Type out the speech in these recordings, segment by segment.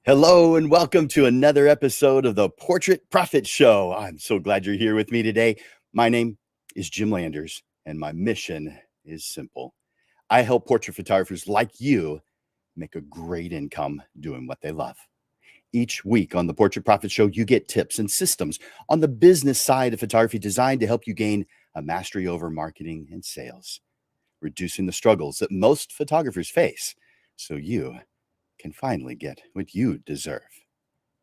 Hello and welcome to another episode of the Portrait Profit Show. I'm so glad you're here with me today. My name is Jim Landers, and my mission is simple. I help portrait photographers like you make a great income doing what they love. Each week on the Portrait Profit Show, you get tips and systems on the business side of photography designed to help you gain a mastery over marketing and sales, reducing the struggles that most photographers face so you can finally get what you deserve.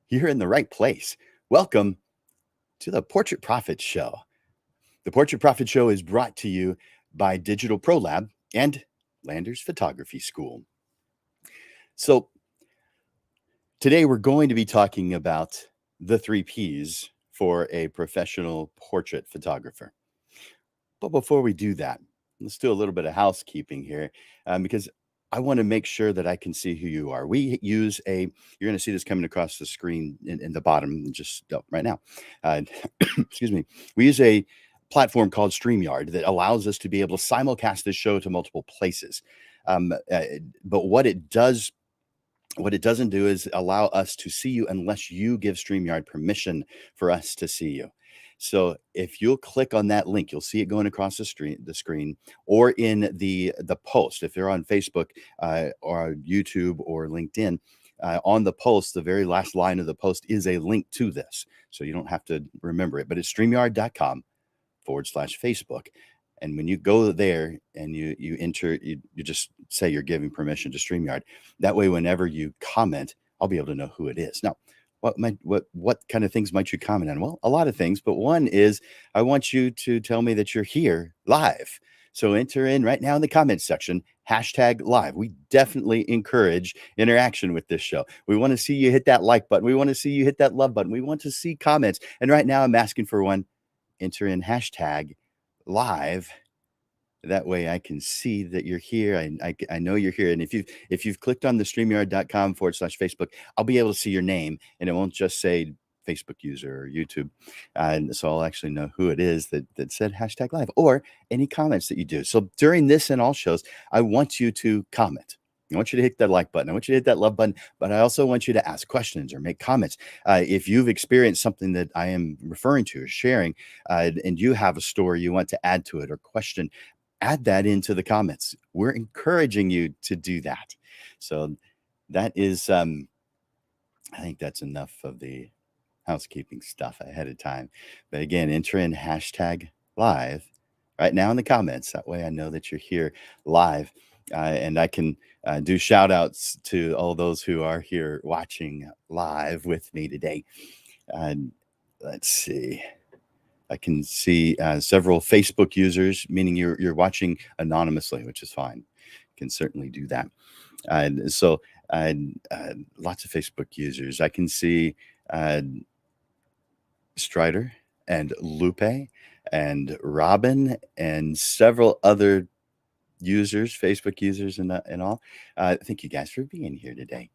You're in the right place. Welcome to the Portrait Profit Show. The Portrait Profit Show is brought to you by Digital Pro Lab and Landers Photography School. So today we're going to be talking about the 3 Ps for a professional portrait photographer. But before we do that, let's do a little bit of housekeeping here because I want to make sure that I can see who you are. We use you're going to see this coming across the screen in the bottom just right now. Excuse me. We use a platform called StreamYard that allows us to be able to simulcast this show to multiple places. But what it doesn't do is allow us to see you unless you give StreamYard permission for us to see you. So if you'll click on that link, you'll see it going across the screen, or in the post. If you're on Facebook or YouTube or LinkedIn, on the post, the very last line of the post is a link to this. So you don't have to remember it, but it's StreamYard.com/Facebook. And when you go there and you enter, you just say you're giving permission to StreamYard. That way, whenever you comment, I'll be able to know who it is. Now, what kind of things might you comment on? Well, a lot of things, but one is I want you to tell me that you're here live. So enter in right now in the comments section, #live. We definitely encourage interaction with this show. We want to see you hit that like button. We want to see you hit that love button. We want to see comments. And right now I'm asking for one. Enter in #live. That way I can see that you're here. I know you're here. And if you've clicked on the StreamYard.com/Facebook, I'll be able to see your name, and it won't just say Facebook user or YouTube. And so I'll actually know who it is that said #live, or any comments that you do. So during this and all shows, I want you to comment. I want you to hit that like button. I want you to hit that love button, but I also want you to ask questions or make comments. If you've experienced something that I am referring to or sharing, and you have a story you want to add to it or question, add that into the comments. We're encouraging you to do that. So that is, I think that's enough of the housekeeping stuff ahead of time. But again, enter in #live right now in the comments. That way I know that you're here live. And I can do shout outs to all those who are here watching live with me today. Let's see. I can see several Facebook users, meaning you're watching anonymously, which is fine. You can certainly do that. So lots of Facebook users. I can see Strider and Lupe and Robin and several other users, Facebook users and all. Thank you guys for being here today.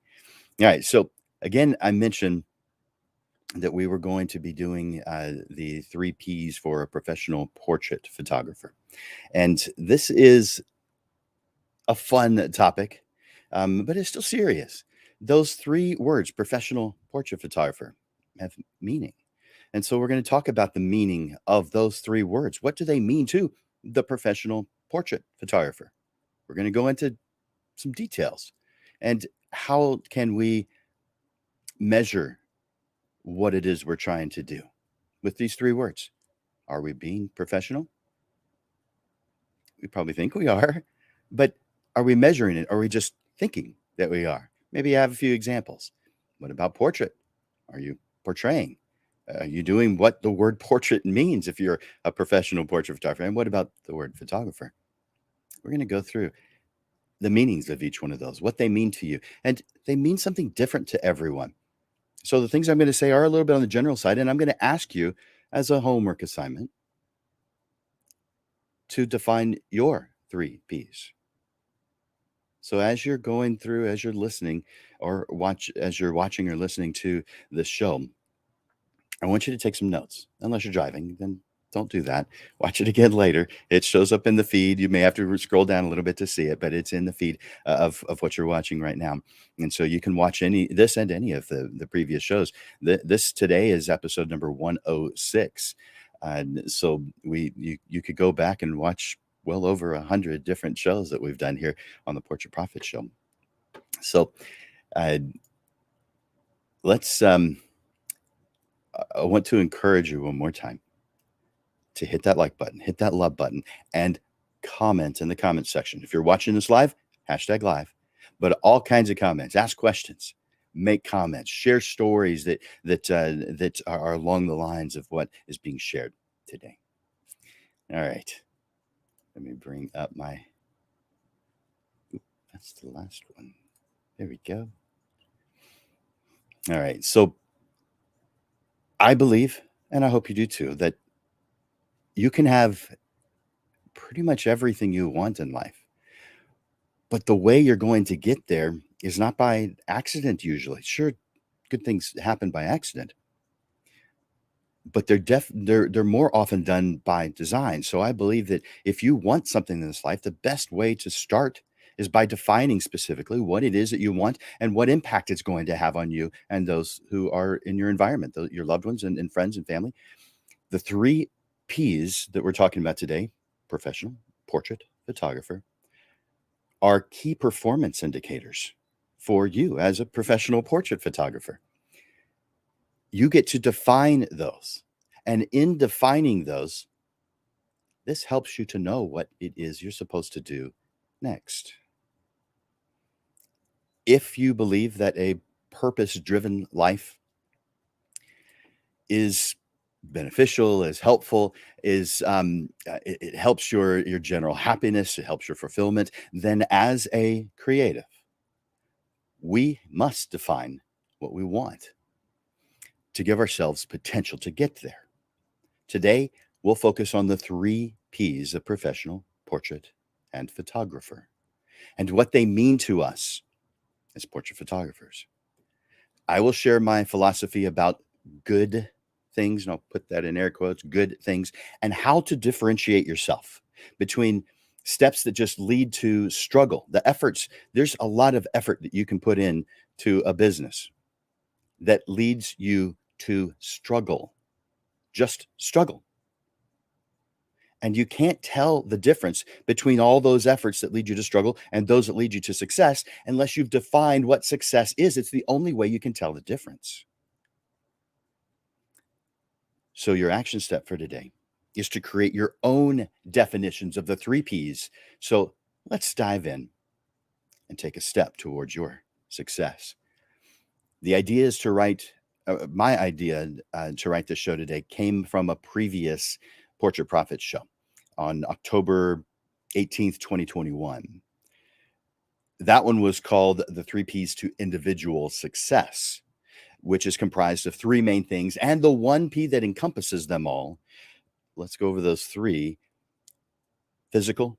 All right. So again, I mentioned that we were going to be doing the 3 Ps for a professional portrait photographer. And this is a fun topic, but it's still serious. Those 3 words, professional portrait photographer, have meaning. And so we're going to talk about the meaning of those 3 words. What do they mean to the professional portrait photographer? We're going to go into some details. And how can we measure what it is we're trying to do with these 3 words? Are we being professional? We probably think we are, but are we measuring it? Or are we just thinking that we are? Maybe you have a few examples. What about portrait? Are you portraying? Are you doing what the word portrait means if you're a professional portrait photographer? And what about the word photographer? We're going to go through the meanings of each one of those, what they mean to you. And they mean something different to everyone. So the things I'm going to say are a little bit on the general side. And I'm going to ask you as a homework assignment to define your three P's. So as you're going through, as you're listening as you're watching or listening to this show, I want you to take some notes. Unless you're driving, then don't do that. Watch it again later. It shows up in the feed. You may have to scroll down a little bit to see it, but it's in the feed of what you're watching right now. And so you can watch this and any of the previous shows. This today is episode number 106. So you could go back and watch well over 100 different shows that we've done here on the Portrait Prophet Show. So let's I want to encourage you one more time to hit that like button, hit that love button, and comment in the comment section. If you're watching this live, #live, but all kinds of comments, ask questions, make comments, share stories that are along the lines of what is being shared today. All right. Let me bring up that's the last one. There we go. All right. So I believe, and I hope you do too, that you can have pretty much everything you want in life. But the way you're going to get there is not by accident usually. Sure, good things happen by accident, but they're more often done by design. So I believe that if you want something in this life, the best way to start is by defining specifically what it is that you want and what impact it's going to have on you and those who are in your environment, your loved ones and friends and family. The three P's that we're talking about today, professional, portrait, photographer, are key performance indicators for you as a professional portrait photographer. You get to define those. And in defining those, this helps you to know what it is you're supposed to do next. If you believe that a purpose driven life is beneficial, is helpful, it helps your general happiness, it helps your fulfillment, then as a creative, we must define what we want to give ourselves potential to get there. Today, we'll focus on the three P's of professional, portrait, and photographer, and what they mean to us as portrait photographers. I will share my philosophy about good things, and I'll put that in air quotes, good things, and how to differentiate yourself between steps that just lead to struggle, the efforts. There's a lot of effort that you can put in to a business that leads you to struggle, just struggle. And you can't tell the difference between all those efforts that lead you to struggle and those that lead you to success unless you've defined what success is. It's the only way you can tell the difference. So your action step for today is to create your own definitions of the three P's. So let's dive in and take a step towards your success. The idea is to write, my idea to write this show today came from a previous Portrait Prophet show on October 18th, 2021. That one was called The Three P's to Individual Success, which is comprised of three main things and the one P that encompasses them all. Let's go over those three: physical,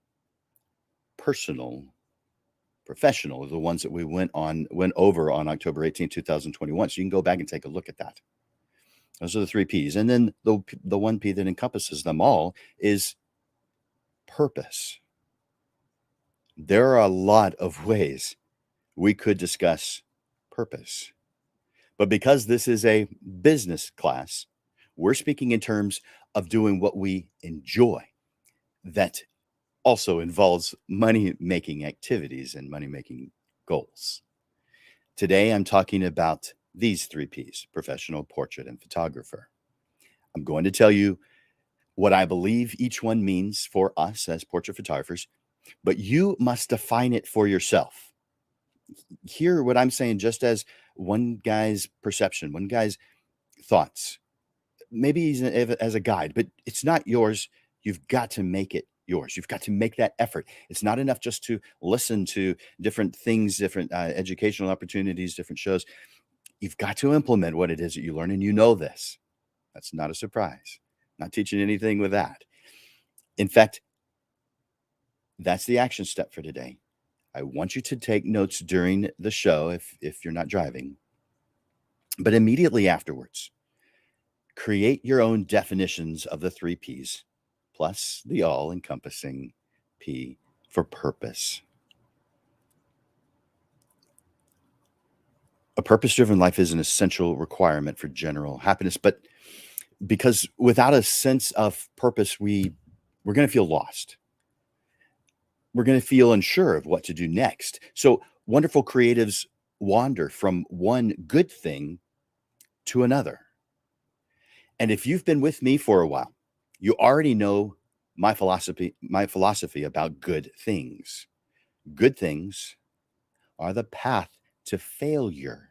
personal, professional are the ones that we went over on October 18, 2021. So you can go back and take a look at that. Those are the three P's. And then the one P that encompasses them all is purpose. There are a lot of ways we could discuss purpose. But because this is a business class, we're speaking in terms of doing what we enjoy. That also involves money-making activities and money-making goals. Today, I'm talking about these three P's: professional, portrait, and photographer. I'm going to tell you what I believe each one means for us as portrait photographers, but you must define it for yourself. Hear what I'm saying just as one guy's perception, one guy's thoughts. Maybe he's as a guide, but it's not yours. You've got to make it yours. You've got to make that effort. It's not enough just to listen to different things, different educational opportunities, different shows. You've got to implement what it is that you learn, and you know this. That's not a surprise. Not teaching anything with that. In fact, that's the action step for today. I want you to take notes during the show if you're not driving, but immediately afterwards, create your own definitions of the three P's, plus the all encompassing P for purpose. A purpose driven life is an essential requirement for general happiness, but because without a sense of purpose, we're going to feel lost. We're going to feel unsure of what to do next. So wonderful creatives wander from one good thing to another. And if you've been with me for a while, you already know my philosophy about good things. Good things are the path to failure,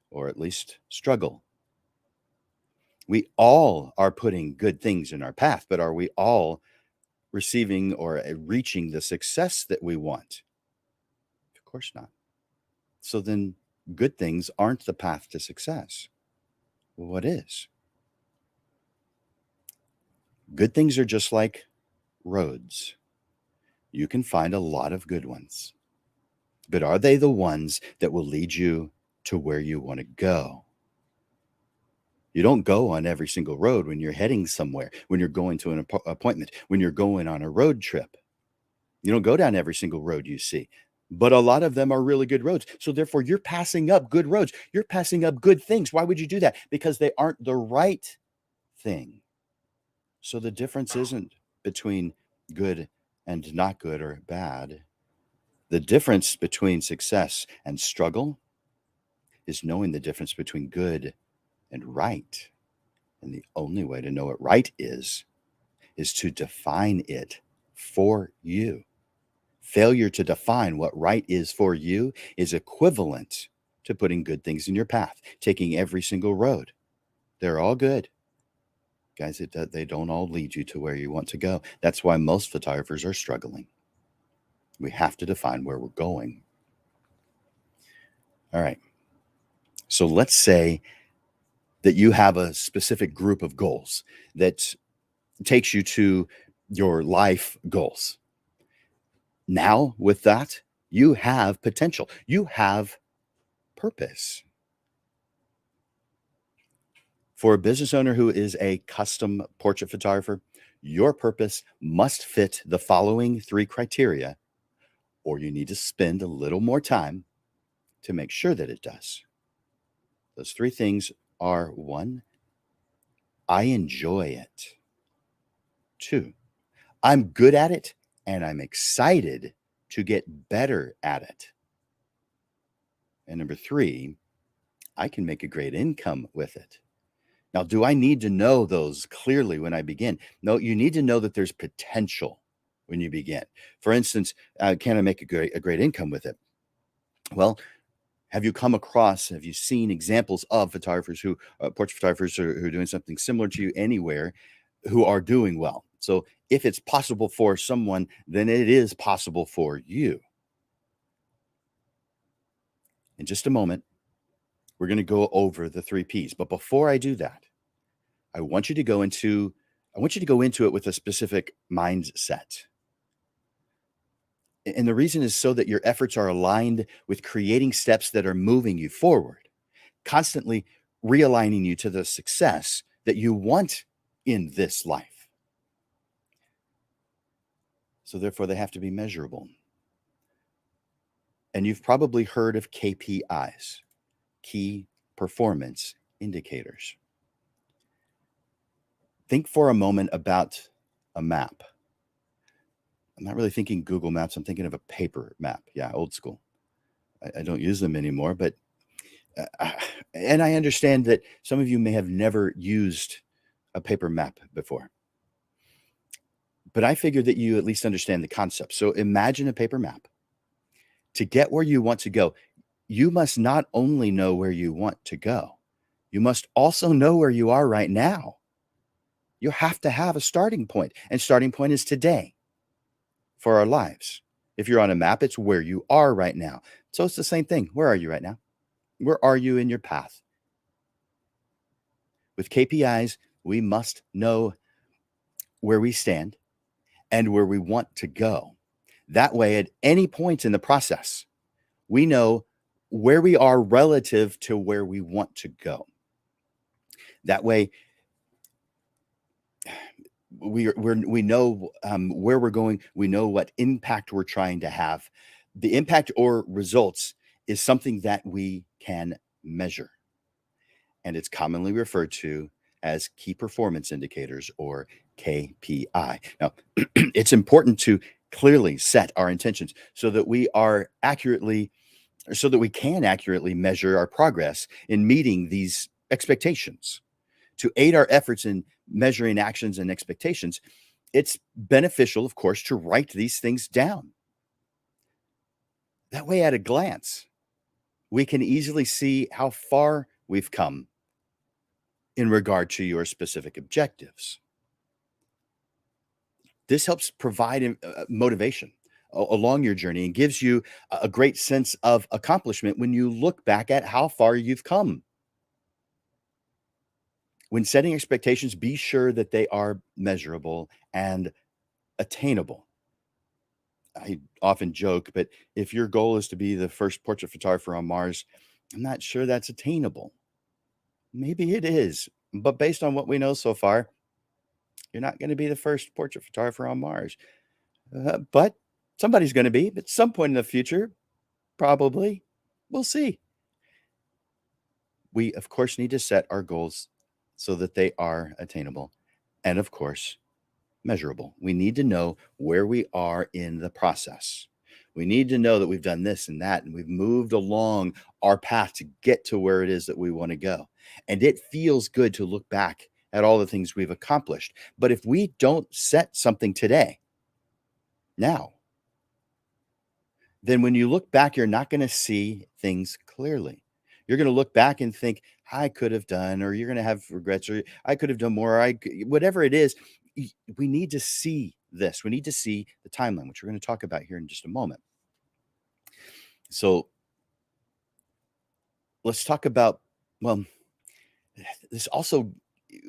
or at least struggle. We all are putting good things in our path, but are we all receiving or reaching the success that we want? Of course not. So then good things aren't the path to success. What is? Good things are just like roads. You can find a lot of good ones, but are they the ones that will lead you to where you want to go? You don't go on every single road when you're heading somewhere, when you're going to an appointment, when you're going on a road trip. You don't go down every single road you see, but a lot of them are really good roads. So therefore, you're passing up good roads. You're passing up good things. Why would you do that? Because they aren't the right thing. So the difference isn't between good and not good or bad. The difference between success and struggle is knowing the difference between good and right. And the only way to know what right is to define it for you. Failure to define what right is for you is equivalent to putting good things in your path, taking every single road. They're all good. Guys, they don't all lead you to where you want to go. That's why most photographers are struggling. We have to define where we're going. All right. So let's say that you have a specific group of goals that takes you to your life goals. Now, with that, you have potential. You have purpose. For a business owner who is a custom portrait photographer, your purpose must fit the following three criteria, or you need to spend a little more time to make sure that it does. Those three things are: one, I enjoy it. Two, I'm good at it and I'm excited to get better at it. And number three, I can make a great income with it. Now, do I need to know those clearly when I begin? No, you need to know that there's potential when you begin. For instance, can I make a great income with it? Well, have you seen examples of photographers portrait photographers who are doing something similar to you anywhere, who are doing well? So if it's possible for someone, then it is possible for you. In just a moment, we're going to go over the three P's. But before I do that, I want you to go into it with a specific mindset. And the reason is so that your efforts are aligned with creating steps that are moving you forward, constantly realigning you to the success that you want in this life. So therefore, they have to be measurable. And you've probably heard of KPIs, key performance indicators. Think for a moment about a map. I'm not really thinking Google Maps. I'm thinking of a paper map. Yeah, old school. I don't use them anymore, but and I understand that some of you may have never used a paper map before. but I figured that you at least understand the concept. So imagine a paper map. To get where you want to go, you must not only know where you want to go, you must also know where you are right now. You have to have a starting point, and starting point is today for our lives. If you're on a map, it's where you are right now. So it's the same thing. Where are you right now? Where are you in your path? With KPIs, we must know where we stand and where we want to go. That way, at any point in the process, we know where we are relative to where we want to go. That way, we know where we're going. We know what impact we're trying to have. The impact or results is something that we can measure, and it's commonly referred to as key performance indicators, or KPI. Now, it's important to clearly set our intentions so that we can accurately measure our progress in meeting these expectations. To aid our efforts in measuring actions and expectations, it's beneficial, of course, to write these things down. That way, at a glance, we can easily see how far we've come in regard to your specific objectives. This helps provide motivation along your journey and gives you a great sense of accomplishment when you look back at how far you've come. When setting expectations, be sure that they are measurable and attainable. I often joke, but if your goal is to be the first portrait photographer on Mars, I'm not sure that's attainable. Maybe it is, but based on what we know so far, you're not going to be the first portrait photographer on Mars. But somebody's going to be at some point in the future, probably. We'll see. We, of course, need to set our goals so that they are attainable and, of course, measurable. We need to know where we are in the process. We need to know that we've done this and that, and we've moved along our path to get to where it is that we want to go. And it feels good to look back at all the things we've accomplished. But if we don't set something today, now, then when you look back, you're not going to see things clearly. You're going to look back and think, I could have done, or you're going to have regrets, or I could have done more, whatever it is. We need to see this. We need to see the timeline, which we're going to talk about here in just a moment. So let's talk about, well, this also,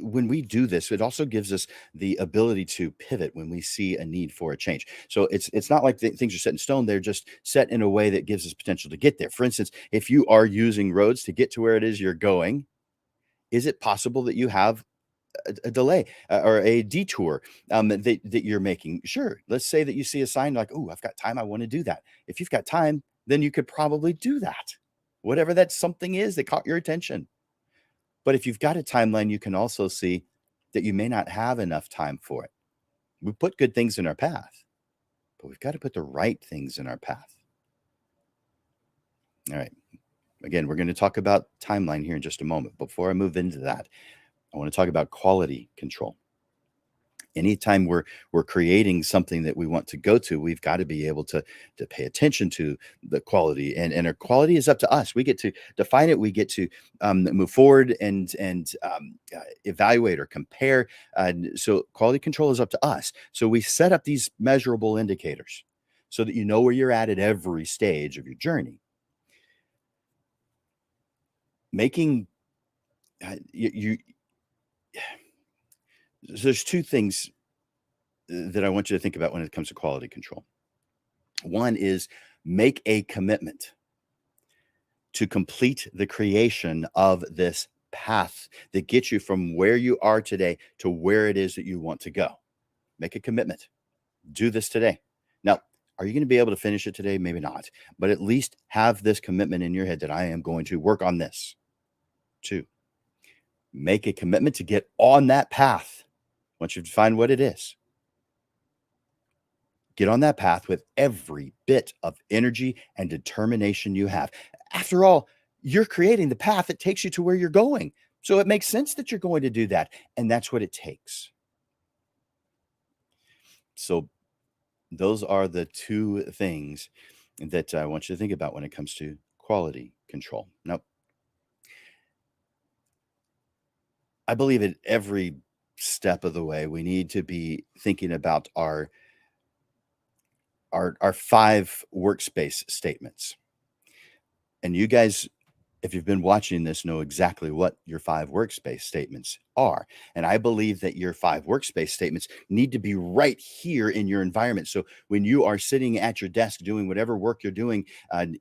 when we do this, it also gives us the ability to pivot when we see a need for a change. So it's not like things are set in stone. They're just set in a way that gives us potential to get there. For instance, if you are using roads to get to where it is you're going, is it possible that you have a delay or a detour that you're making? Sure. Let's say that you see a sign like, oh, I've got time. I want to do that. If you've got time, then you could probably do that. Whatever that something is that caught your attention. But if you've got a timeline, you can also see that you may not have enough time for it. We put good things in our path, but we've got to put the right things in our path. All right. Again, we're going to talk about timeline here in just a moment. Before I move into that, I want to talk about quality control. Anytime we're creating something that we want to go to, we've got to be able to pay attention to the quality, and our quality is up to us. We get to define it. We get to move forward and evaluate or compare. So quality control is up to us. So we set up these measurable indicators so that you know where you're at every stage of your journey. Making there's two things that I want you to think about when it comes to quality control. One is make a commitment to complete the creation of this path that gets you from where you are today to where it is that you want to go. Make a commitment. Do this today. Now, are you going to be able to finish it today? Maybe not, but at least have this commitment in your head that I am going to work on this. 2, make a commitment to get on that path. Once you've defined what it is, get on that path with every bit of energy and determination you have. After all, you're creating the path that takes you to where you're going. So it makes sense that you're going to do that. And that's what it takes. So those are the two things that I want you to think about when it comes to quality control. Now, I believe at every step of the way, we need to be thinking about our 5 workspace statements. And you guys, if you've been watching this, know exactly what your 5 workspace statements are. And I believe that your 5 workspace statements need to be right here in your environment. So when you are sitting at your desk doing whatever work you're doing,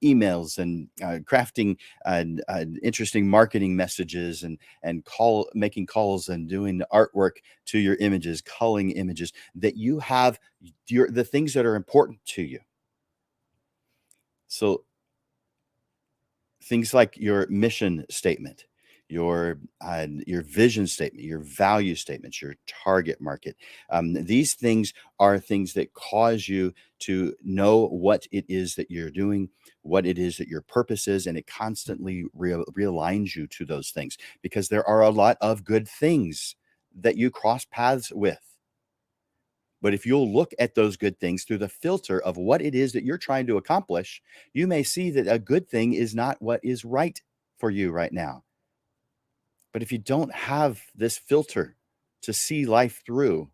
emails and crafting interesting marketing messages and making calls and doing artwork to your images, culling images, that you have the things that are important to you. So things like your mission statement, your vision statement, your value statements, your target market. These things are things that cause you to know what it is that you're doing, what it is that your purpose is, and it constantly realigns you to those things, because there are a lot of good things that you cross paths with. But if you'll look at those good things through the filter of what it is that you're trying to accomplish, you may see that a good thing is not what is right for you right now. But if you don't have this filter to see life through,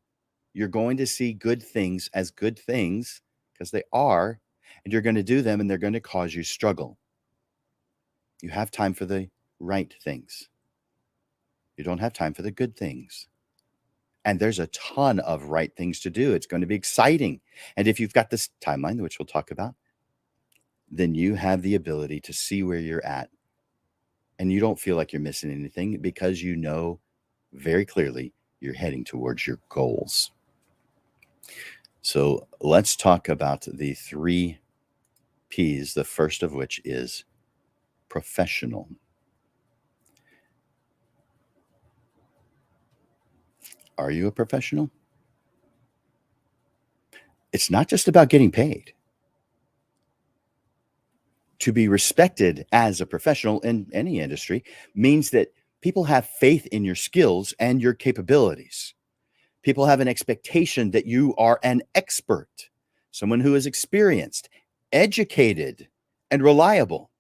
you're going to see good things as good things, because they are, and you're going to do them and they're going to cause you struggle. You have time for the right things. You don't have time for the good things. And there's a ton of right things to do. It's going to be exciting. And if you've got this timeline, which we'll talk about, then you have the ability to see where you're at. And you don't feel like you're missing anything, because you know very clearly you're heading towards your goals. So let's talk about the 3 P's, the first of which is professional. Are you a professional? It's not just about getting paid. To be respected as a professional in any industry means that people have faith in your skills and your capabilities. People have an expectation that you are an expert, someone who is experienced, educated, and reliable.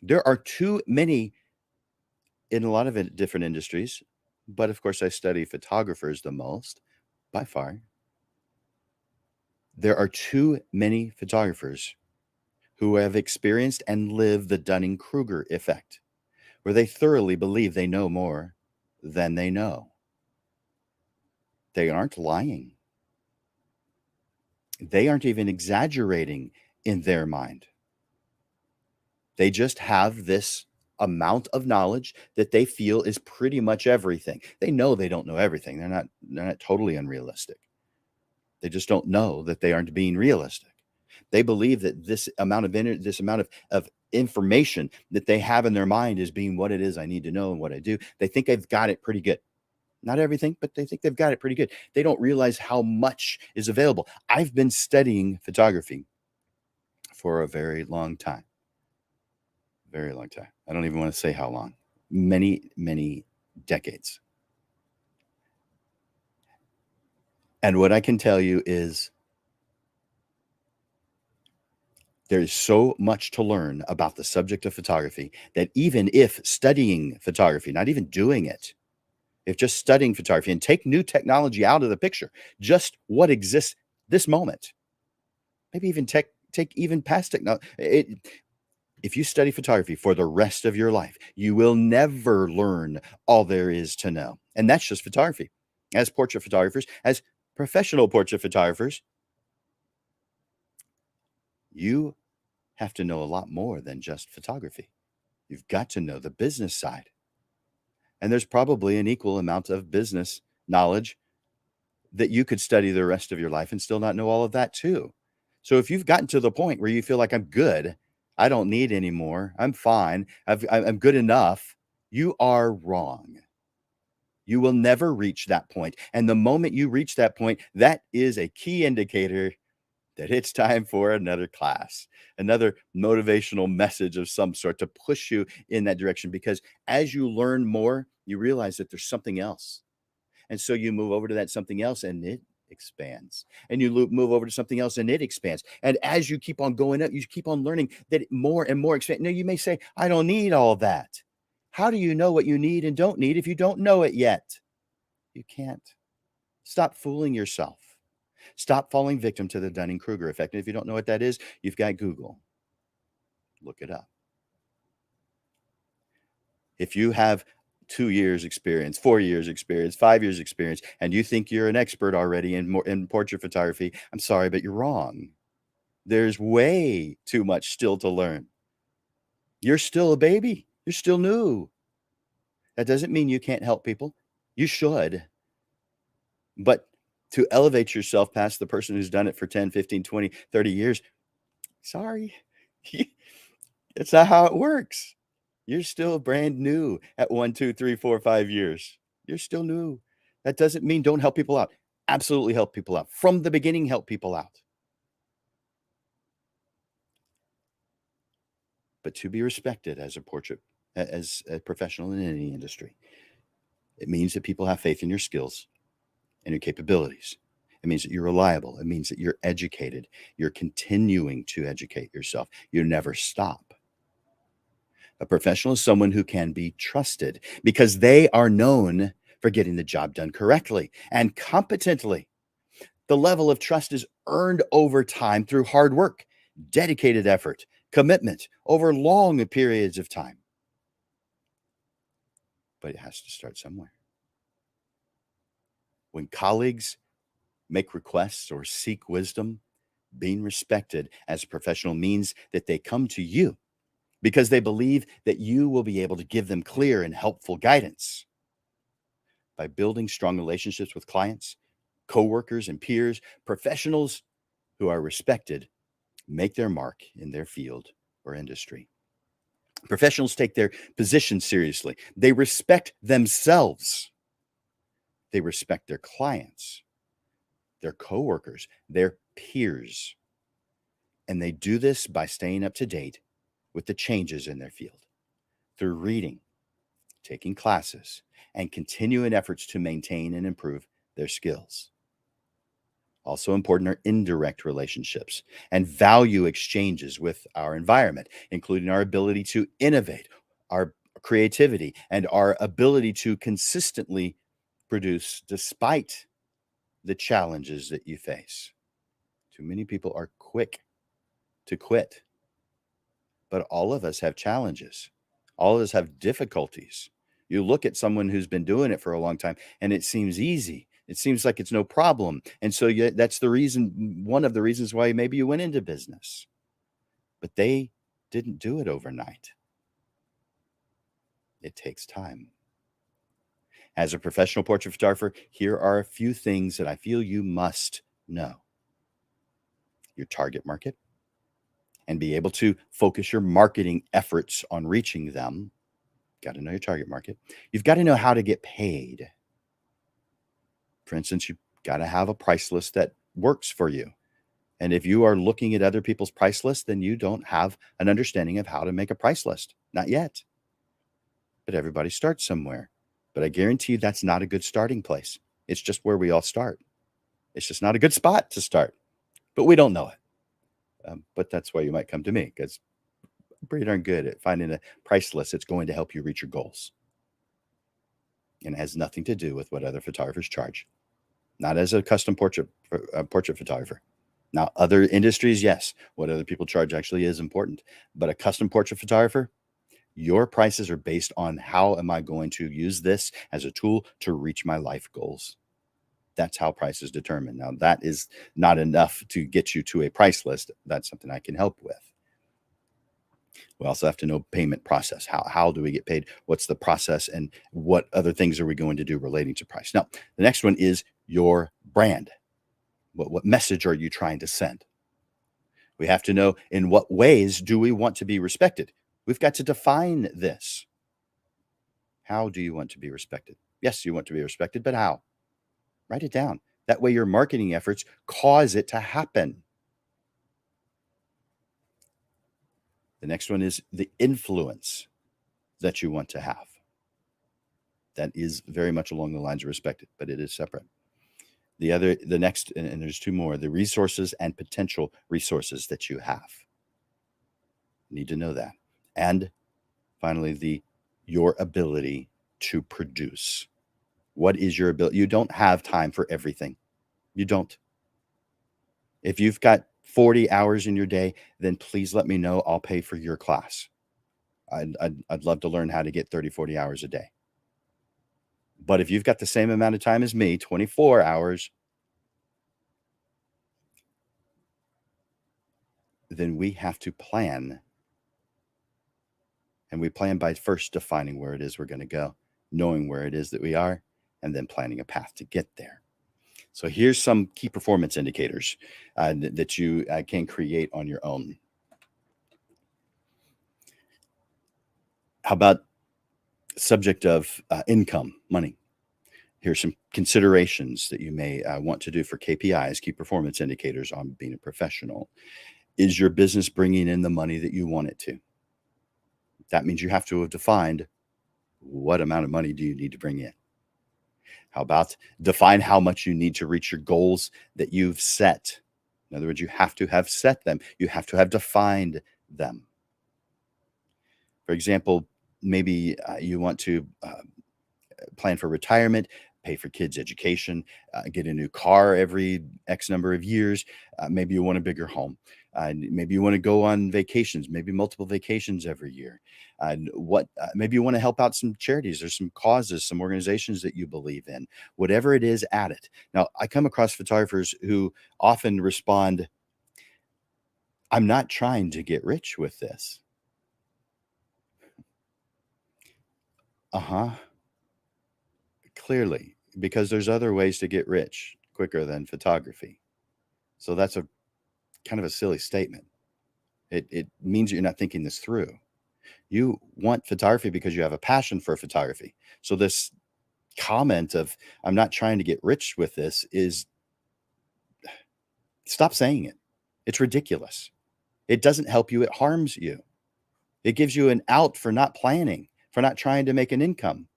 There are too many in a lot of different industries, but of course, I study photographers the most by far. There are too many photographers who have experienced and lived the Dunning-Kruger effect, where they thoroughly believe they know more than they know. They aren't lying. They aren't even exaggerating in their mind. They just have this amount of knowledge that they feel is pretty much everything. They know they don't know everything. They're not totally unrealistic. They just don't know that they aren't being realistic. They believe that this amount of information that they have in their mind is being what it is I need to know and what I do. They think they've got it pretty good. Not everything, but they think they've got it pretty good. They don't realize how much is available. I've been studying photography for a very long time. Very long time. I don't even want to say how long. Many, many decades. And what I can tell you is there's so much to learn about the subject of photography that even if studying photography, not even doing it, if just studying photography and take new technology out of the picture, just what exists this moment, maybe even take even past technology. If you study photography for the rest of your life, you will never learn all there is to know. And that's just photography. As portrait photographers, as professional portrait photographers, you have to know a lot more than just photography. You've got to know the business side. And there's probably an equal amount of business knowledge that you could study the rest of your life and still not know all of that too. So if you've gotten to the point where you feel like I'm good, I don't need any more, I'm fine, I'm good enough, you are wrong. You will never reach that point. And the moment you reach that point, that is a key indicator that it's time for another class, another motivational message of some sort to push you in that direction. Because as you learn more, you realize that there's something else. And so you move over to that something else, and expands. And you move over to something else and it expands. And as you keep on going up, you keep on learning that more and more expand. Now, you may say, I don't need all that. How do you know what you need and don't need if you don't know it yet? You can't. Stop fooling yourself. Stop falling victim to the Dunning-Kruger effect. And if you don't know what that is, you've got Google. Look it up. If you have 2 years experience, 4 years experience, 5 years experience, and you think you're an expert already in portrait photography, I'm sorry, but you're wrong. There's way too much still to learn. You're still a baby. You're still new. That doesn't mean you can't help people. You should. But to elevate yourself past the person who's done it for 10, 15, 20, 30 years, sorry. It's not how it works. You're still brand new at 1, 2, 3, 4, 5 years. You're still new. That doesn't mean don't help people out. Absolutely help people out. From the beginning, help people out. But to be respected as a professional in any industry, it means that people have faith in your skills and your capabilities. It means that you're reliable. It means that you're educated. You're continuing to educate yourself. You never stop. A professional is someone who can be trusted because they are known for getting the job done correctly and competently. The level of trust is earned over time through hard work, dedicated effort, commitment over long periods of time. But it has to start somewhere. When colleagues make requests or seek wisdom, being respected as a professional means that they come to you because they believe that you will be able to give them clear and helpful guidance. By building strong relationships with clients, coworkers, and peers, professionals who are respected make their mark in their field or industry. Professionals take their position seriously. They respect themselves. They respect their clients, their coworkers, their peers. And they do this by staying up to date with the changes in their field through reading, taking classes, and continuing efforts to maintain and improve their skills. Also important are indirect relationships and value exchanges with our environment, including our ability to innovate, our creativity, and our ability to consistently produce despite the challenges that you face. Too many people are quick to quit, but all of us have challenges. All of us have difficulties. You look at someone who's been doing it for a long time and it seems easy. It seems like it's no problem. And so that's the reason, one of the reasons why maybe you went into business. But they didn't do it overnight. It takes time. As a professional portrait photographer, here are a few things that I feel you must know. Your target market, and be able to focus your marketing efforts on reaching them. Got to know your target market. You've got to know how to get paid. For instance, you've got to have a price list that works for you. And if you are looking at other people's price lists, then you don't have an understanding of how to make a price list. Not yet. But everybody starts somewhere. But I guarantee you that's not a good starting place. It's just where we all start. It's just not a good spot to start. But we don't know it. But that's why you might come to me, because I'm pretty darn good at finding a price list that's going to help you reach your goals. And it has nothing to do with what other photographers charge. Not as a custom portrait photographer. Now, other industries, yes, what other people charge actually is important. But a custom portrait photographer, your prices are based on how am I going to use this as a tool to reach my life goals. That's how price is determined. Now, that is not enough to get you to a price list. That's something I can help with. We also have to know payment process. How do we get paid? What's the process? And what other things are we going to do relating to price? Now, the next one is your brand. What message are you trying to send? We have to know in what ways do we want to be respected? We've got to define this. How do you want to be respected? Yes, you want to be respected, but how? Write it down. That way your marketing efforts cause it to happen. The next one is the influence that you want to have. That is very much along the lines of respected, but it is separate. The next, and there's two more, the resources and potential resources that you have. You need to know that. And finally, your ability to produce. What is your ability? You don't have time for everything. You don't. If you've got 40 hours in your day, then please let me know. I'll pay for your class. I'd love to learn how to get 30, 40 hours a day. But if you've got the same amount of time as me, 24 hours, then we have to plan. And we plan by first defining where it is we're going to go, knowing where it is that we are, and then planning a path to get there. So here's some key performance indicators that you can create on your own. How about subject of income, money? Here's some considerations that you may want to do for KPIs, key performance indicators on being a professional. Is your business bringing in the money that you want it to? That means you have to have defined what amount of money do you need to bring in. How about define how much you need to reach your goals that you've set? In other words, you have to have set them. You have to have defined them. For example, maybe you want to plan for retirement, pay for kids' education, get a new car every X number of years. Maybe you want a bigger home. Maybe you want to go on vacations, maybe multiple vacations every year. Maybe you want to help out some charities or some causes, some organizations that you believe in. Whatever it is, add it. Now, I come across photographers who often respond, I'm not trying to get rich with this. Uh-huh. Clearly, because there's other ways to get rich quicker than photography. So that's a kind of a silly statement. It means you're not thinking this through. You want photography because you have a passion for photography. So this comment of I'm not trying to get rich with this is, stop saying it. It's ridiculous. It doesn't help you, it harms you. It gives you an out for not planning, for not trying to make an income.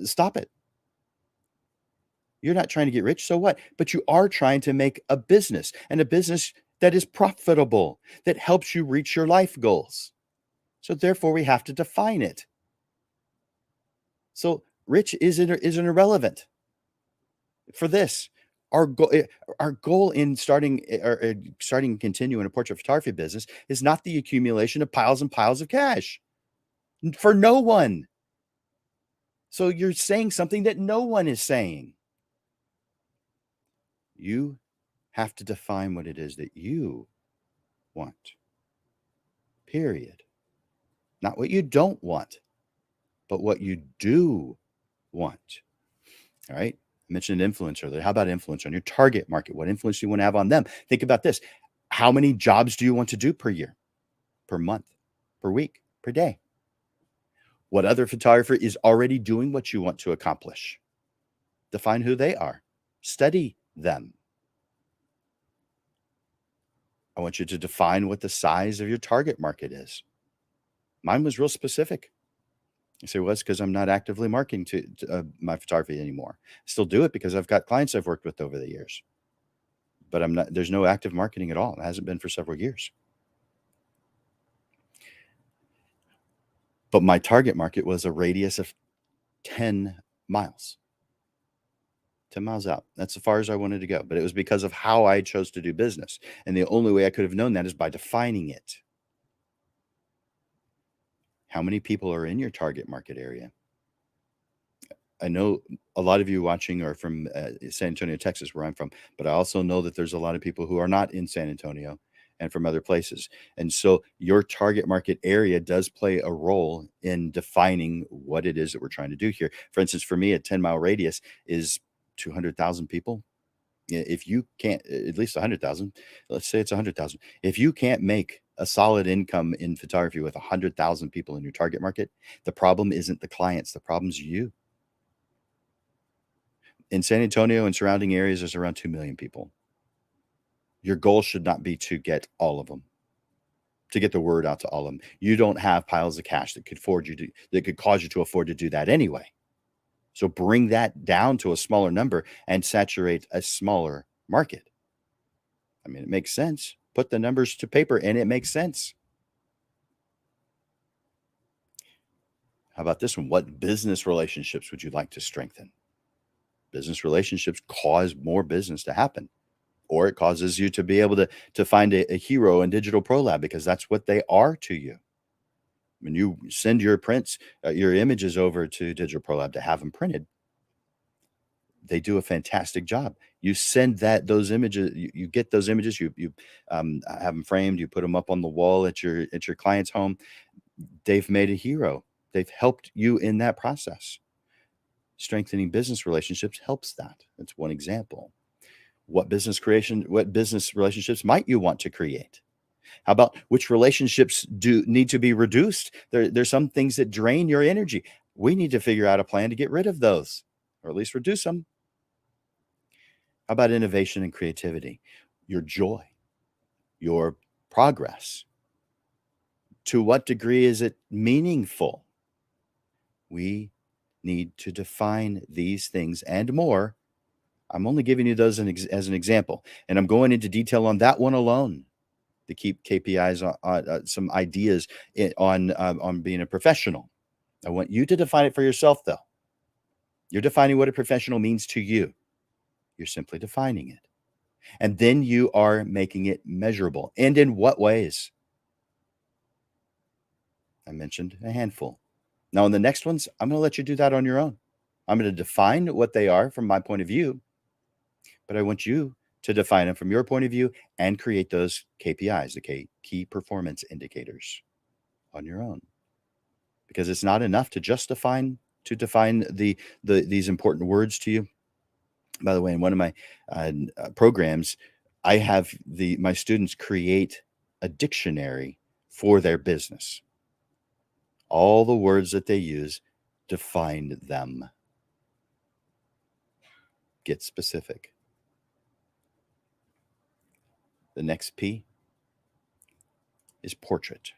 Stop it. You're not trying to get rich, so what? But you are trying to make a business, and a business that is profitable, that helps you reach your life goals. So therefore, we have to define it. So rich is irrelevant for this. Our goal in starting and continuing a portrait photography business is not the accumulation of piles and piles of cash for no one. So you're saying something that no one is saying. You have to define what it is that you want. Period. Not what you don't want, but what you do want. All right. I mentioned influence earlier. How about influence on your target market? What influence do you want to have on them? Think about this. How many jobs do you want to do per year, per month, per week, per day? What other photographer is already doing what you want to accomplish? Define who they are. Study them. I want you to define what the size of your target market is. Mine was real specific. I say, well, it's because I'm not actively marketing to my photography anymore. I still do it because I've got clients I've worked with over the years. But there's no active marketing at all. It hasn't been for several years. But my target market was a radius of 10 miles. 10 miles out. That's as far as I wanted to go. But it was because of how I chose to do business. And the only way I could have known that is by defining it. How many people are in your target market area? I know a lot of you watching are from San Antonio, Texas, where I'm from, but I also know that there's a lot of people who are not in San Antonio and from other places. And so your target market area does play a role in defining what it is that we're trying to do here. For instance, for me, a 10-mile radius is 200,000 people. If you can't, at least 100,000, let's say it's 100,000. If you can't make a solid income in photography with 100,000 people in your target market, the problem isn't the clients. The problem's you. In San Antonio and surrounding areas, there's around 2 million people. Your goal should not be to get all of them, to get the word out to all of them. You don't have piles of cash that could cause you to afford to do that anyway. So bring that down to a smaller number and saturate a smaller market. I mean, it makes sense. Put the numbers to paper and it makes sense. How about this one? What business relationships would you like to strengthen? Business relationships cause more business to happen, or it causes you to be able to find a hero in Digital Pro Lab, because that's what they are to you. When you send your prints, your images over to Digital Pro Lab to have them printed, they do a fantastic job. You send those images, you get those images, you have them framed, you put them up on the wall at your client's home. They've made a hero. They've helped you in that process. Strengthening business relationships helps that. That's one example. What business relationships might you want to create? How about which relationships do need to be reduced? There's some things that drain your energy. We need to figure out a plan to get rid of those, or at least reduce them. How about innovation and creativity? Your joy, your progress. To what degree is it meaningful? We need to define these things and more. I'm only giving you those as an example, and I'm going into detail on that one alone to keep KPIs on some ideas on being a professional. I want you to define it for yourself, though. You're defining what a professional means to you. You're simply defining it. And then you are making it measurable. And in what ways? I mentioned a handful. Now, in the next ones, I'm going to let you do that on your own. I'm going to define what they are from my point of view, but I want you to define them from your point of view and create those KPIs, the key performance indicators, on your own. Because it's not enough to just define these important words to you. By the way, in one of my programs, I have my students create a dictionary for their business. All the words that they use, define them. Get specific. The next P is portrait.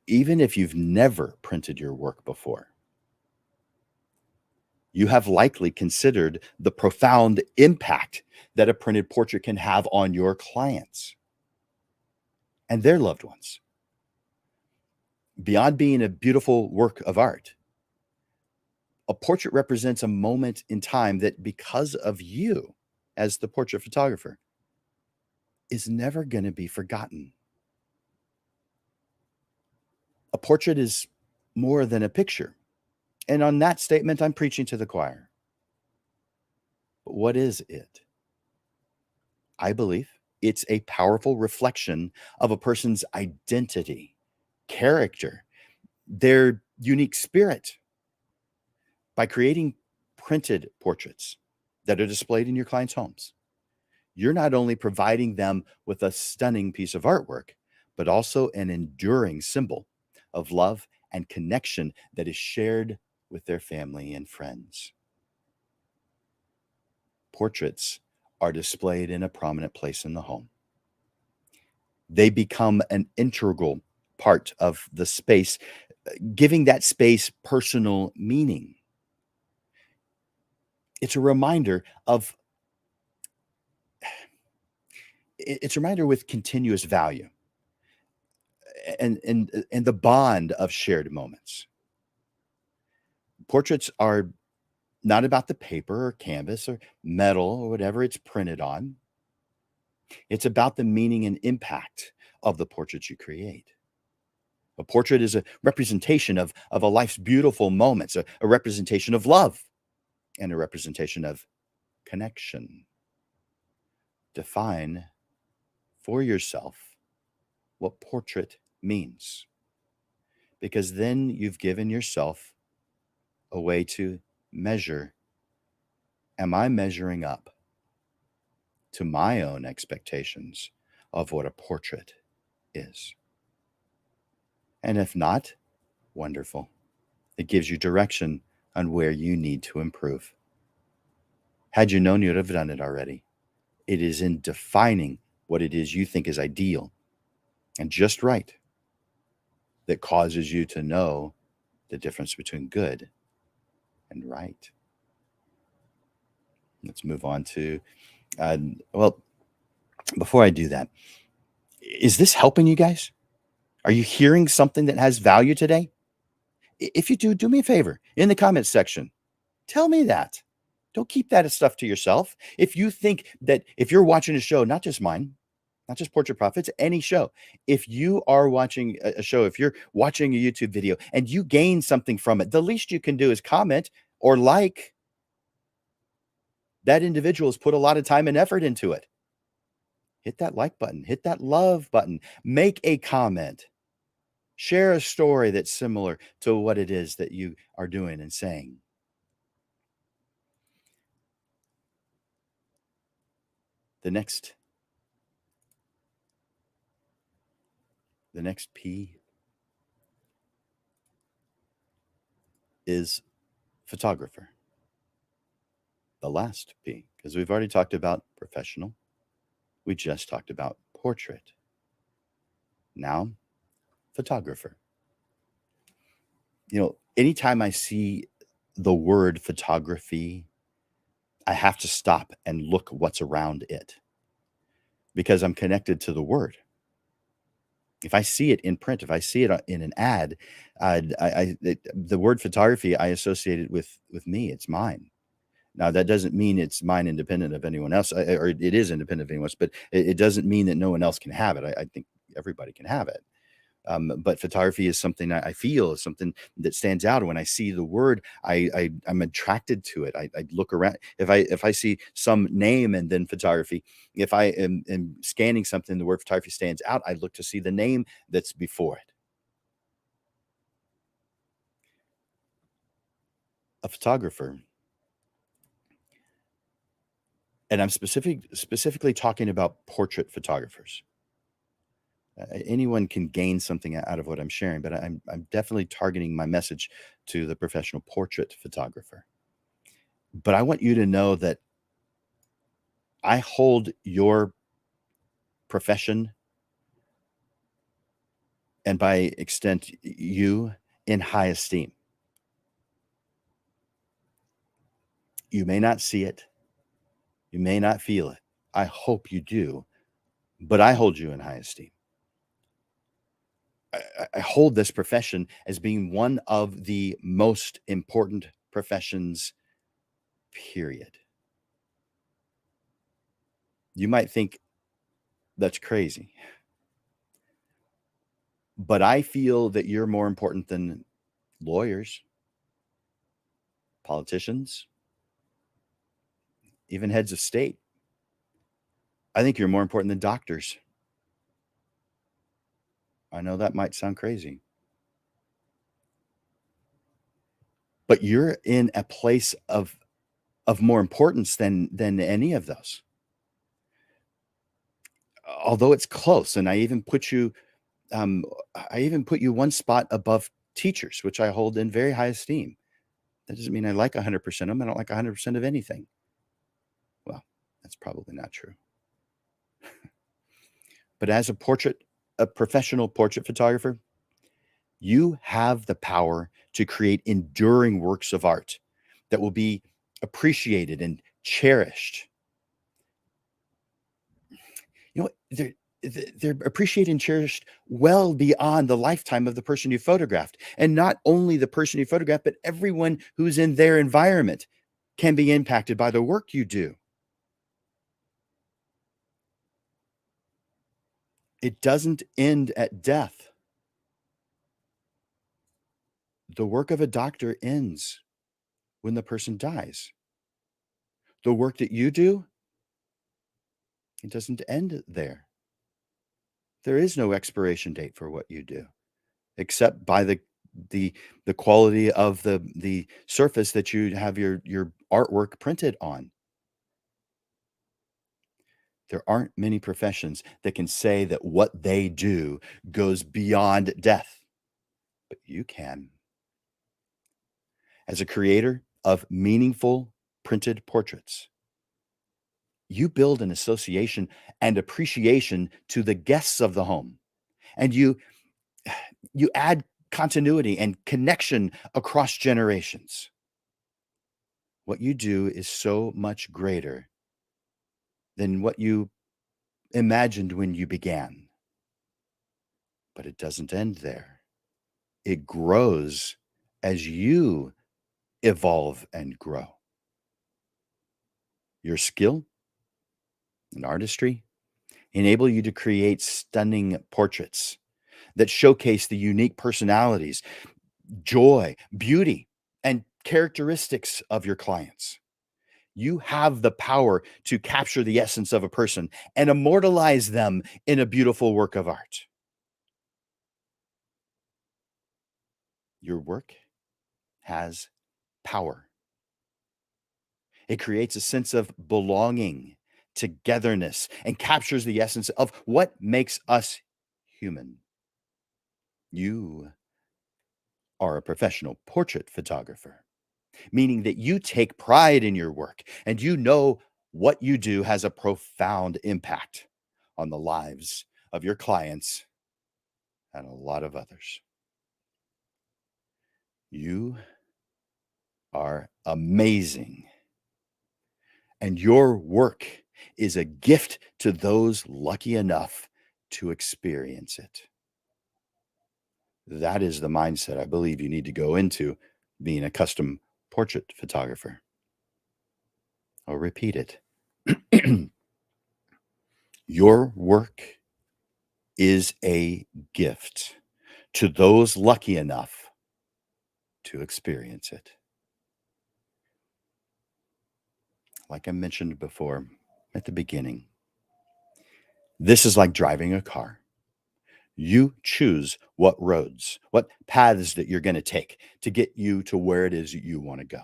Even if you've never printed your work before, you have likely considered the profound impact that a printed portrait can have on your clients and their loved ones. Beyond being a beautiful work of art, a portrait represents a moment in time that, because of you as the portrait photographer, is never going to be forgotten. A portrait is more than a picture. And on that statement, I'm preaching to the choir. But what is it? I believe it's a powerful reflection of a person's identity, character, their unique spirit. By creating printed portraits that are displayed in your clients' homes, you're not only providing them with a stunning piece of artwork, but also an enduring symbol of love and connection that is shared with their family and friends. Portraits are displayed in a prominent place in the home. They become an integral part of the space, giving that space personal meaning. It's a reminder with continuous value and the bond of shared moments. Portraits are not about the paper or canvas or metal or whatever it's printed on. It's about the meaning and impact of the portraits you create. A portrait is a representation of a life's beautiful moments, a representation of love, and a representation of connection. Define for yourself what portrait means, because then you've given yourself a way to measure. Am I measuring up to my own expectations of what a portrait is? And if not, wonderful. It gives you direction on where you need to improve. Had you known, you'd have done it already. It is in defining what it is you think is ideal and just right that causes you to know the difference between good and right. Let's move on to, uh, well, before I do that, is this helping you guys? Are you hearing something that has value today? If you do, do me a favor in the comments section. Tell me that. Don't keep that stuff to yourself. If you think that if you're watching a show, not just mine, not just Portrait Profits, any show, if you are watching a show, if you're watching a YouTube video and you gain something from it, the least you can do is comment or like. That individual has put a lot of time and effort into it. Hit that like button, hit that love button, make a comment, share a story that's similar to what it is that you are doing and saying. The next P is photographer. The last P, because we've already talked about professional. We just talked about portrait. Now, photographer. Anytime I see the word photography, I have to stop and look what's around it because I'm connected to the word. If I see it in print, if I see it in an ad, the word photography, I associate it with me. It's mine. Now, that doesn't mean it's mine independent of anyone else, or it is independent of anyone else, but it doesn't mean that no one else can have it. I think everybody can have it. But photography is something I feel is something that stands out. When I see the word, I'm attracted to it. I look around. If I see some name and then photography, if I am scanning something, the word photography stands out. I look to see the name that's before it. A photographer, and I'm specifically talking about portrait photographers. Anyone can gain something out of what I'm sharing, but I'm definitely targeting my message to the professional portrait photographer. But I want you to know that I hold your profession and by extent you in high esteem. You may not see it, you may not feel it. I hope you do, but I hold you in high esteem. I hold this profession as being one of the most important professions, period. You might think that's crazy, but I feel that you're more important than lawyers, politicians, even heads of state. I think you're more important than doctors. I know that might sound crazy, but you're in a place of more importance than any of those. Although it's close, and um, I even put you one spot above teachers, which I hold in very high esteem. That doesn't mean I like 100% of them. I don't like 100% of anything. Well, that's probably not true. But as a professional portrait photographer, you have the power to create enduring works of art that will be appreciated and cherished. You know, they're appreciated and cherished well beyond the lifetime of the person you photographed. And not only the person you photographed, but everyone who's in their environment can be impacted by the work you do. It doesn't end at death. The work of a doctor ends when the person dies. The work that you do, it doesn't end there. There is no expiration date for what you do, except by the the quality of the surface that you have your artwork printed on. There aren't many professions that can say that what they do goes beyond death, but you can. As a creator of meaningful printed portraits, you build an association and appreciation to the guests of the home, and you add continuity and connection across generations. What you do is so much greater than what you imagined when you began. But it doesn't end there. It grows as you evolve and grow. Your skill and artistry enable you to create stunning portraits that showcase the unique personalities, joy, beauty, and characteristics of your clients. You have the power to capture the essence of a person and immortalize them in a beautiful work of art. Your work has power. It creates a sense of belonging, togetherness, and captures the essence of what makes us human. You are a professional portrait photographer, meaning that you take pride in your work and you know what you do has a profound impact on the lives of your clients and a lot of others. You are amazing, and your work is a gift to those lucky enough to experience it. That is the mindset I believe you need to go into being a custom portrait photographer. I'll repeat it. Your work is a gift to those lucky enough to experience it. Like I mentioned before at the beginning, this is like driving a car. You choose what roads, what paths that you're going to take to get you to where it is you want to go.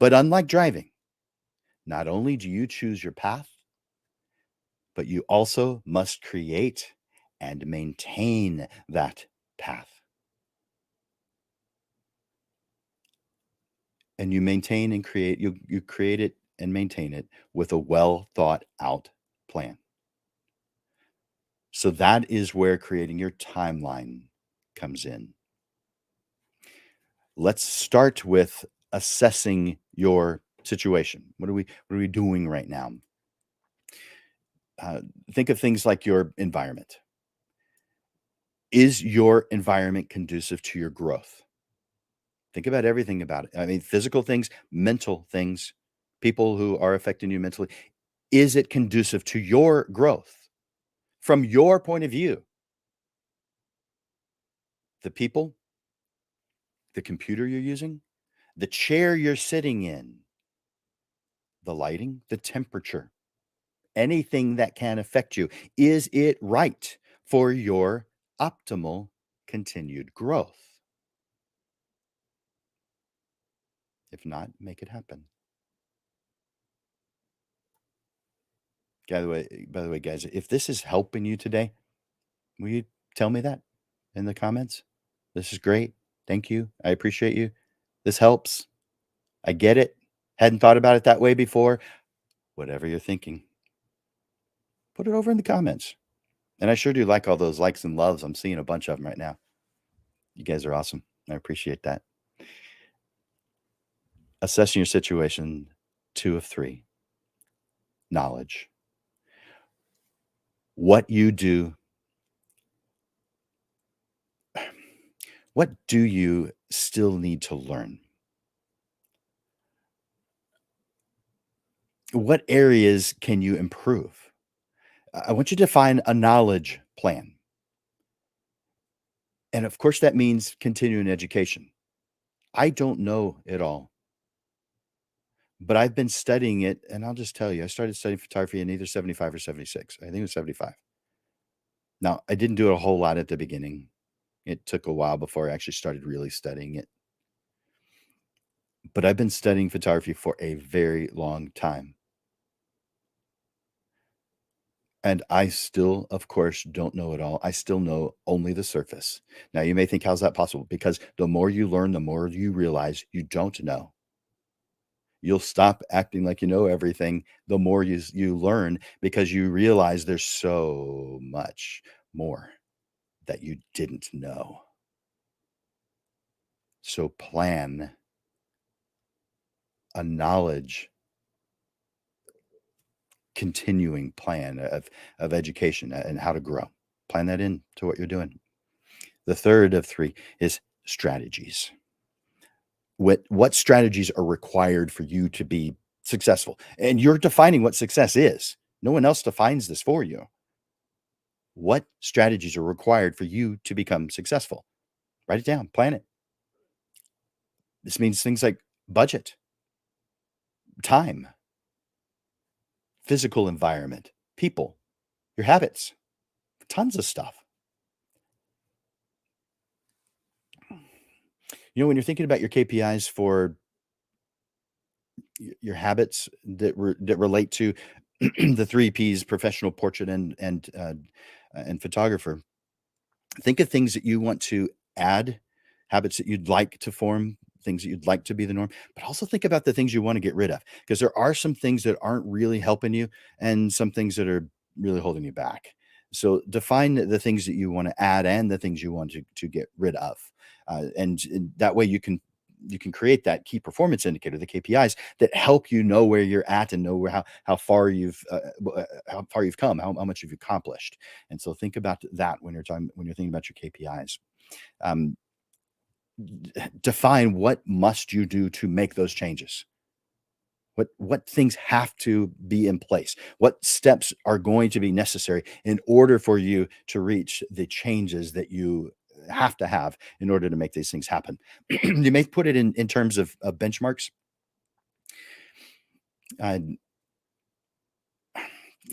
But unlike driving, not only do you choose your path, but you also must create and maintain that path. And you maintain and create, you create it and maintain it with a well thought out plan. So that is where creating your timeline comes in. Let's start with assessing your situation. What are we doing right now? Uh, think of things like your environment. Is your environment conducive to your growth? Think about everything about it. I mean, physical things, mental things, people who are affecting you mentally. Is it conducive to your growth from your point of view? The people, the computer you're using, the chair you're sitting in, the lighting, the temperature, anything that can affect you. Is it right for your optimal continued growth? If not, make it happen. By the way, guys, if this is helping you today, will you tell me that in the comments? This is great. Thank you. I appreciate you. This helps. I get it. Hadn't thought about it that way before. Whatever you're thinking, put it over in the comments. And I sure do like all those likes and loves. I'm seeing a bunch of them right now. You guys are awesome. I appreciate that. Assessing your situation, 2 of 3. Knowledge. What you do, what do you still need to learn? What areas can you improve? I want you to find a knowledge plan. And of course, that means continuing education. I don't know it all, but I've been studying it. And I'll just tell you, I started studying photography in either 75 or 76. I think it was 75. Now, I didn't do it a whole lot at the beginning. It took a while before I actually started really studying it. But I've been studying photography for a very long time. And I still, of course, don't know it all. I still know only the surface. Now, you may think, how's that possible? Because the more you learn, the more you realize you don't know. You'll stop acting like you know everything the more you learn because you realize there's so much more that you didn't know. So plan a knowledge continuing plan of education and how to grow. Plan that into what you're doing. The third of three is strategies. What strategies are required for you to be successful? And you're defining what success is. No one else defines this for you. What strategies are required for you to become successful? Write it down, plan it. This means things like budget, time, physical environment, people, your habits, tons of stuff. When you're thinking about your KPIs for your habits that relate to the three P's: professional, portrait, and photographer. Think of things that you want to add, habits that you'd like to form, things that you'd like to be the norm, but also think about the things you want to get rid of, because there are some things that aren't really helping you and some things that are really holding you back. So define the things that you want to add and the things you want to get rid of. And that way you can create that key performance indicator, the KPIs, that help you know where you're at and know how far you've come, how much you've accomplished. And so think about that when you're thinking about your KPIs. Um, Define what must you do to make those changes. What things have to be in place? What steps are going to be necessary in order for you to reach the changes that you have to have in order to make these things happen? You may put it in terms of benchmarks. Uh,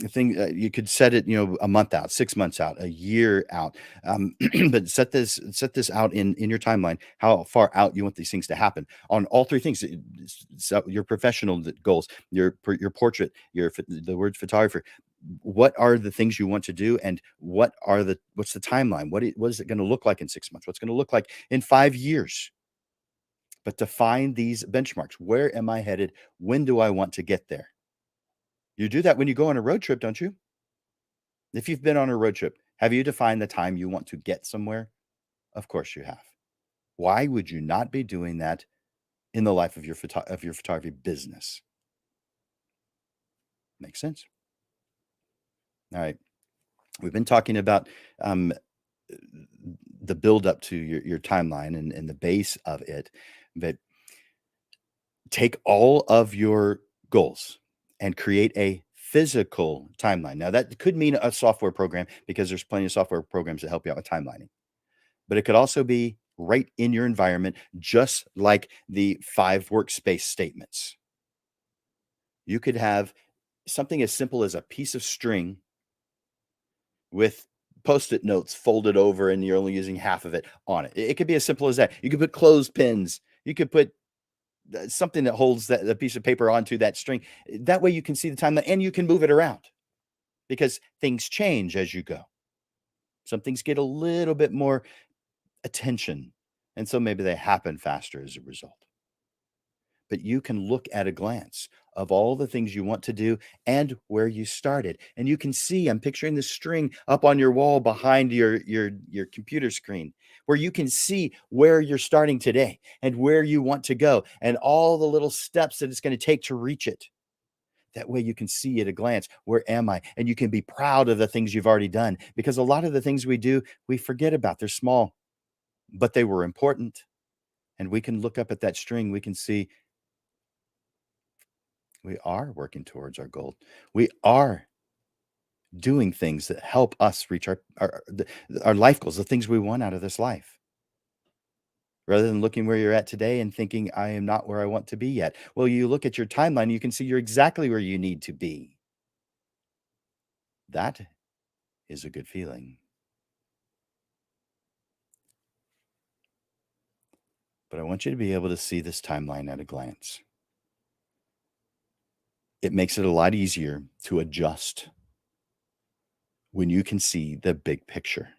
thing You could set it, a month out, 6 months out, a year out. But set this out in your timeline, how far out you want these things to happen on all three things. So your professional goals, your portrait, the word photographer. What are the things you want to do, and what's the timeline? What is it going to look like in 6 months? What's going to look like in 5 years? But define these benchmarks. Where am I headed? When do I want to get there? You do that when you go on a road trip, don't you? If you've been on a road trip, have you defined the time you want to get somewhere? Of course you have. Why would you not be doing that in the life of your photography business? Makes sense. All right. We've been talking about um, the build up to your timeline and the base of it. But take all of your goals and create a physical timeline. Now, that could mean a software program, because there's plenty of software programs that help you out with timelining. But it could also be right in your environment, just like the 5 workspace statements. You could have something as simple as a piece of string with Post-it notes folded over and you're only using half of it on it. It could be as simple as that. You could put clothespins. You could put something that holds the piece of paper onto that string. That way you can see the timeline and you can move it around, because things change as you go. Some things get a little bit more attention, and so maybe they happen faster as a result. But you can look at a glance of all the things you want to do and where you started. And you can see, I'm picturing the string up on your wall behind your computer screen, where you can see where you're starting today and where you want to go and all the little steps that it's going to take to reach it. That way you can see at a glance, where am I? And you can be proud of the things you've already done, because a lot of the things we do, we forget about. They're small, but they were important. And we can look up at that string. We can see we are working towards our goal. We are doing things that help us reach our life goals, the things we want out of this life. Rather than looking where you're at today and thinking, I am not where I want to be yet. Well, you look at your timeline, you can see you're exactly where you need to be. That is a good feeling. But I want you to be able to see this timeline at a glance. It makes it a lot easier to adjust when you can see the big picture.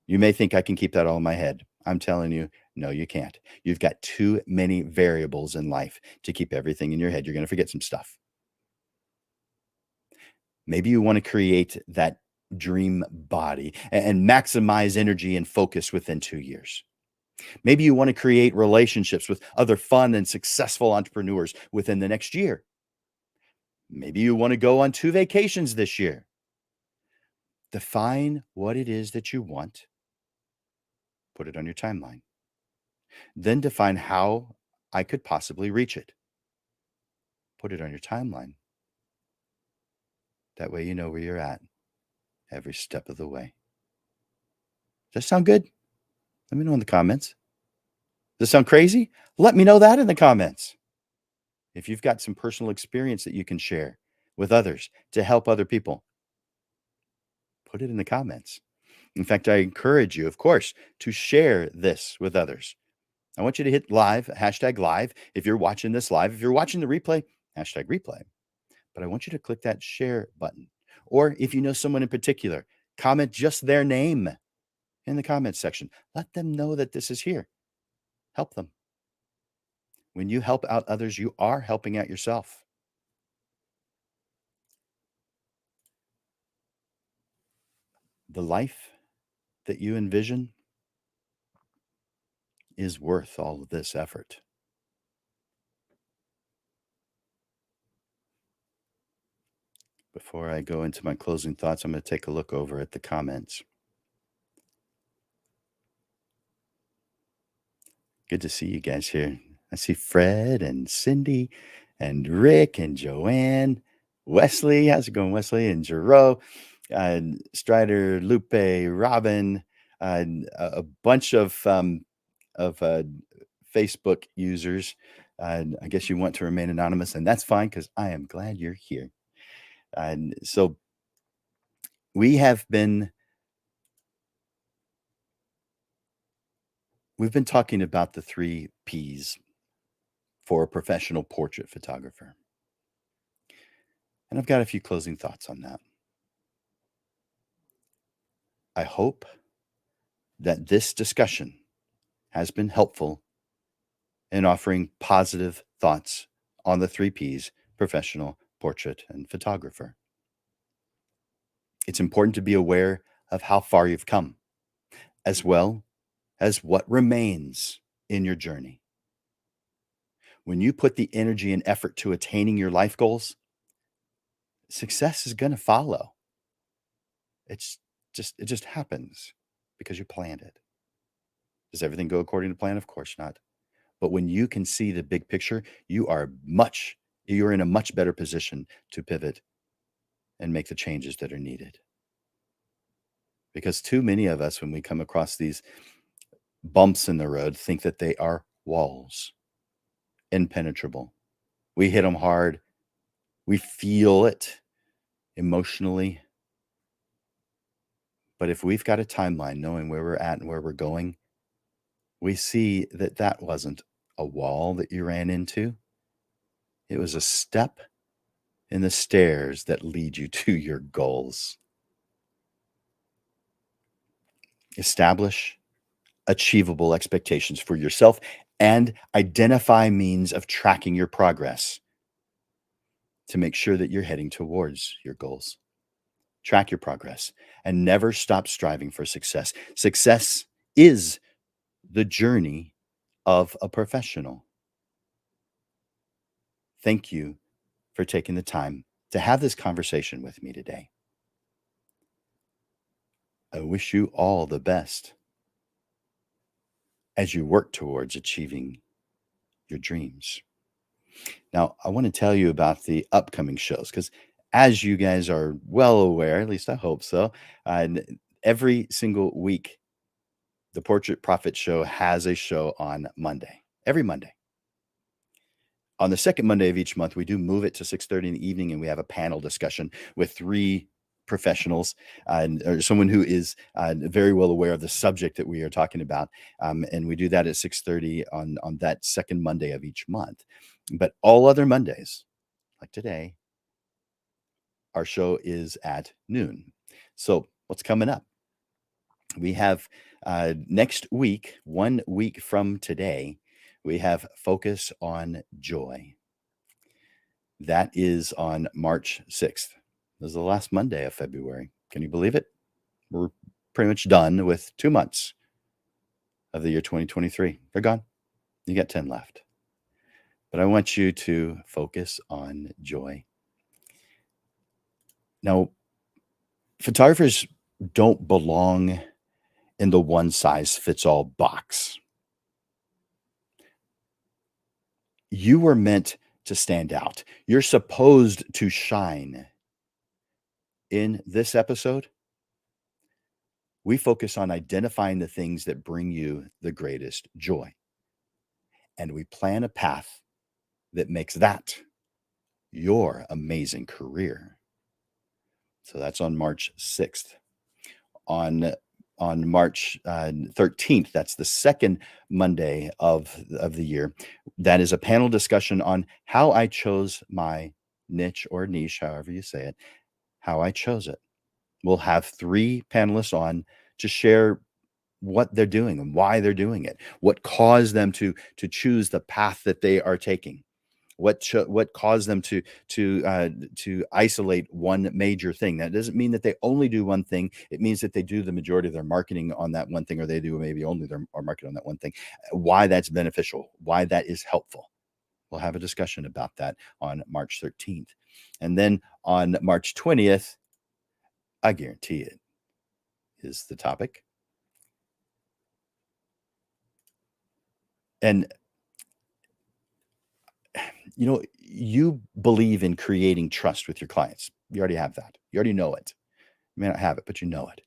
You may think I can keep that all in my head. I'm telling you, no, you can't. You've got too many variables in life to keep everything in your head. You're going to forget some stuff. Maybe you want to create that dream body and maximize energy and focus within 2 years. Maybe you want to create relationships with other fun and successful entrepreneurs within the next year. Maybe you want to go on 2 vacations this year. Define what it is that you want, put it on your timeline. Then define how I could possibly reach it. Put it on your timeline. That way you know where you're at every step of the way. Does that sound good? Let me know in the comments. Does this sound crazy? Let me know that in the comments. If you've got some personal experience that you can share with others to help other people, put it in the comments. In fact, I encourage you, of course, to share this with others. I want you to hit live, hashtag live. If you're watching this live, if you're watching the replay, hashtag replay. But I want you to click that share button. Or if you know someone in particular, comment just their name in the comments section. Let them know that this is here. Help them. When you help out others, you are helping out yourself. The life that you envision is worth all of this effort. Before I go into my closing thoughts, I'm going to take a look over at the comments. Good to see you guys here. I see Fred and Cindy and Rick and Joanne, Wesley. How's it going, Wesley? And Jero, Strider, Lupe, Robin, a bunch of Facebook users. I guess you want to remain anonymous, and that's fine because I am glad you're here. And so we've been talking about the 3 P's for a professional portrait photographer. And I've got a few closing thoughts on that. I hope that this discussion has been helpful in offering positive thoughts on the 3 P's, professional, portrait, and photographer. It's important to be aware of how far you've come, as well as what remains in your journey. When you put the energy and effort to attaining your life goals, success is going to follow. It just happens because you planned it. Does everything go according to plan? Of course not. But when you can see the big picture, you're in a much better position to pivot and make the changes that are needed. Because too many of us, when we come across these bumps in the road, think that they are walls, impenetrable. We hit them hard. We feel it emotionally. But if we've got a timeline, knowing where we're at and where we're going, we see that that wasn't a wall that you ran into. It was a step in the stairs that lead you to your goals. Establish achievable expectations for yourself and identify means of tracking your progress to make sure that you're heading towards your goals. Track your progress and never stop striving for success. Success is the journey of a professional. Thank you for taking the time to have this conversation with me today. I wish you all the best as you work towards achieving your dreams. Now, I want to tell you about the upcoming shows because, as you guys are well aware, at least I hope so, every single week, the Portrait Profit Show has a show on Monday, every Monday. On the second Monday of each month, we do move it to 6:30 in the evening, and we have a panel discussion with 3 professionals or someone who is very well aware of the subject that we are talking about. And we do that at 6:30 on that second Monday of each month. But all other Mondays, like today, our show is at noon. So what's coming up? We have next week, 1 week from today, we have Focus on Joy. That is on March 6th. This is the last Monday of February. Can you believe it? We're pretty much done with 2 months of the year 2023. They're gone. You got 10 left. But I want you to focus on joy. Now, photographers don't belong in the one size fits all box. You were meant to stand out. You're supposed to shine. In this episode, we focus on identifying the things that bring you the greatest joy. And we plan a path that makes that your amazing career. So that's on March 6th. On March 13th, that's the second Monday of the year, that is a panel discussion on how I chose my niche or niche, however you say it, how I chose it. We'll have 3 panelists on to share what they're doing and why they're doing it, what caused them to choose the path that they are taking, what caused them to isolate one major thing. That doesn't mean that they only do one thing. It means that they do the majority of their marketing on that one thing, or they do maybe only their marketing on that one thing. Why that's beneficial, why that is helpful. We'll have a discussion about that on March 13th. And then on March 20th, I guarantee it is the topic. And you believe in creating trust with your clients. You already have that. You already know it. You may not have it, but you know it.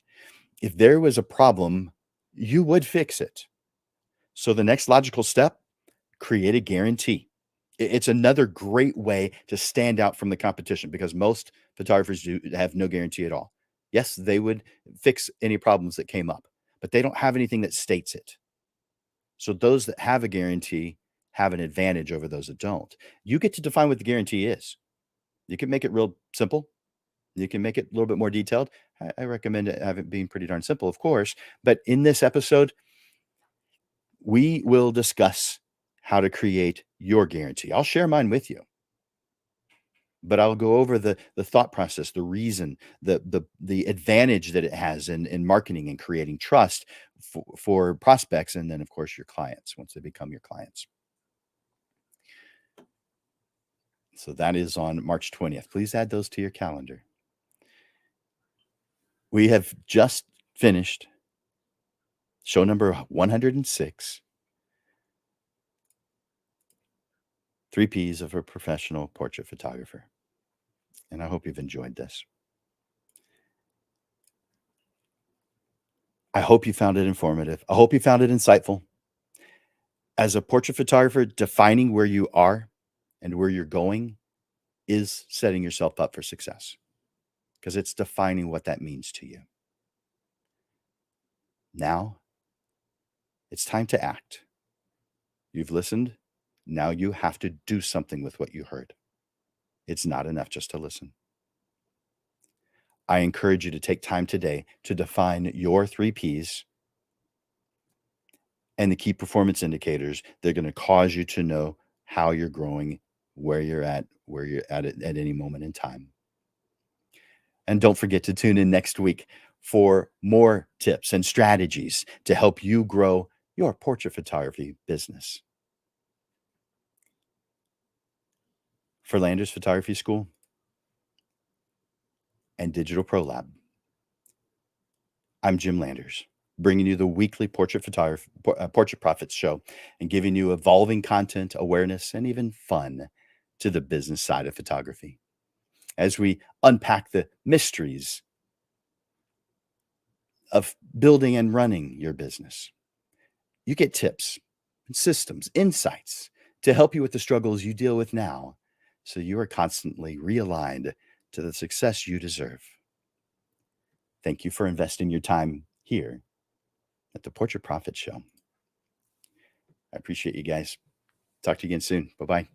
If there was a problem, you would fix it. So the next logical step, create a guarantee. It's another great way to stand out from the competition, because most photographers have no guarantee at all. Yes, they would fix any problems that came up, but they don't have anything that states it. So those that have a guarantee have an advantage over those that don't. You get to define what the guarantee is. You can make it real simple. You can make it a little bit more detailed. I recommend it have it being pretty darn simple, of course. But in this episode, we will discuss how to create your guarantee. I'll share mine with you, but I'll go over the thought process, the reason, the advantage that it has in marketing and creating trust for prospects, and then of course your clients once they become your clients. So that is on March 20th. Please add those to your calendar. We have just finished show number 106. 3 P's of a professional portrait photographer. And I hope you've enjoyed this. I hope you found it informative. I hope you found it insightful. As a portrait photographer, defining where you are and where you're going is setting yourself up for success, because it's defining what that means to you. Now, it's time to act. You've listened. Now you have to do something with what you heard. It's not enough just to listen. I encourage you to take time today to define your 3 Ps and the key performance indicators. They're going to cause you to know how you're growing, where you're at any moment in time. And don't forget to tune in next week for more tips and strategies to help you grow your portrait photography business. For Landers Photography School and Digital Pro Lab, I'm Jim Landers, bringing you the weekly Portrait Profits show and giving you evolving content, awareness, and even fun to the business side of photography as we unpack the mysteries of building and running your business. You get tips, systems, insights to help you with the struggles you deal with now, so you are constantly realigned to the success you deserve. Thank you for investing your time here at the Portrait Profit Show. I appreciate you guys. Talk to you again soon. Bye-bye.